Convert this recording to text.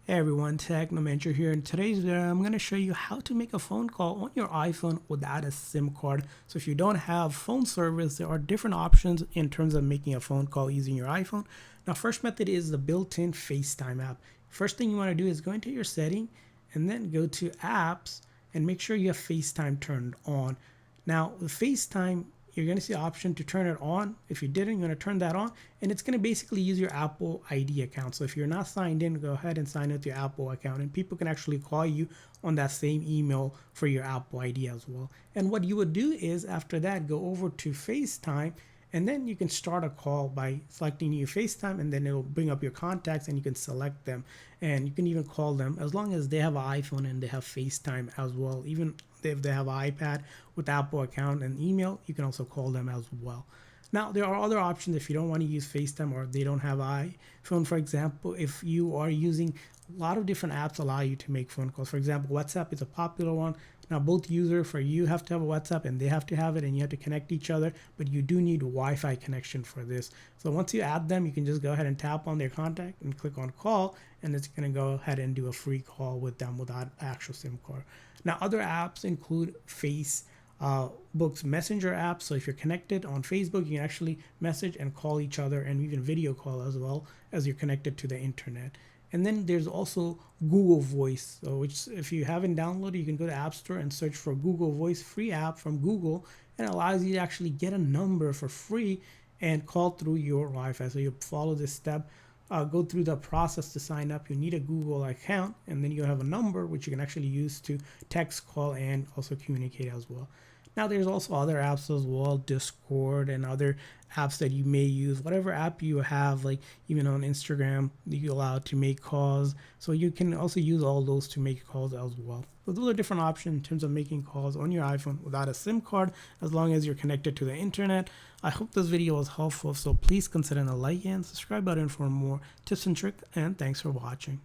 Hey everyone, Technomentary here. In today's video, I'm going to show you how to make a phone call on your iPhone without a SIM card. So if you don't have phone service, there are different options in terms of making a phone call using your iPhone. Now, first method is the built-in FaceTime app. First thing you want to do is go into your setting and then go to apps and make sure you have FaceTime turned on. Now, with FaceTime, you're going to see the option to turn it on. If you didn't, you're going to turn that on, and it's going to basically use your Apple ID account. So if you're not signed in, go ahead and sign in with your Apple account, and people can actually call you on that same email for your Apple ID as well. And what you would do is after that, go over to FaceTime, and then you can start a call by selecting your FaceTime, and then it'll bring up your contacts and you can select them. And you can even call them as long as they have an iPhone and they have FaceTime as well. Even if they have an iPad with Apple account and email, you can also call them as well. Now, there are other options if you don't want to use FaceTime or they don't have iPhone. For example, if you are using a lot of different apps allow you to make phone calls. For example, WhatsApp is a popular one. Now, both users for you have to have a WhatsApp and they have to have it, and you have to connect each other, but you do need a Wi-Fi connection for this. So once you add them, you can just go ahead and tap on their contact and click on call, and it's going to go ahead and do a free call with them without actual SIM card. Now, other apps include Facebook's Messenger app. So if you're connected on Facebook, you can actually message and call each other and even video call as well as you're connected to the internet. And then there's also Google Voice, which if you haven't downloaded, you can go to App Store and search for Google Voice, free app from Google, and it allows you to actually get a number for free and call through your Wi-Fi. So you follow this step, go through the process to sign up. You need a Google account, and then you have a number which you can actually use to text, call, and also communicate as well. Now, there's also other apps as well, Discord and other apps that you may use. Whatever app you have, like even on Instagram, you're allowed to make calls. So you can also use all those to make calls as well. So those are different options in terms of making calls on your iPhone without a SIM card, as long as you're connected to the internet. I hope this video was helpful. So please consider the like and subscribe button for more tips and tricks. And thanks for watching.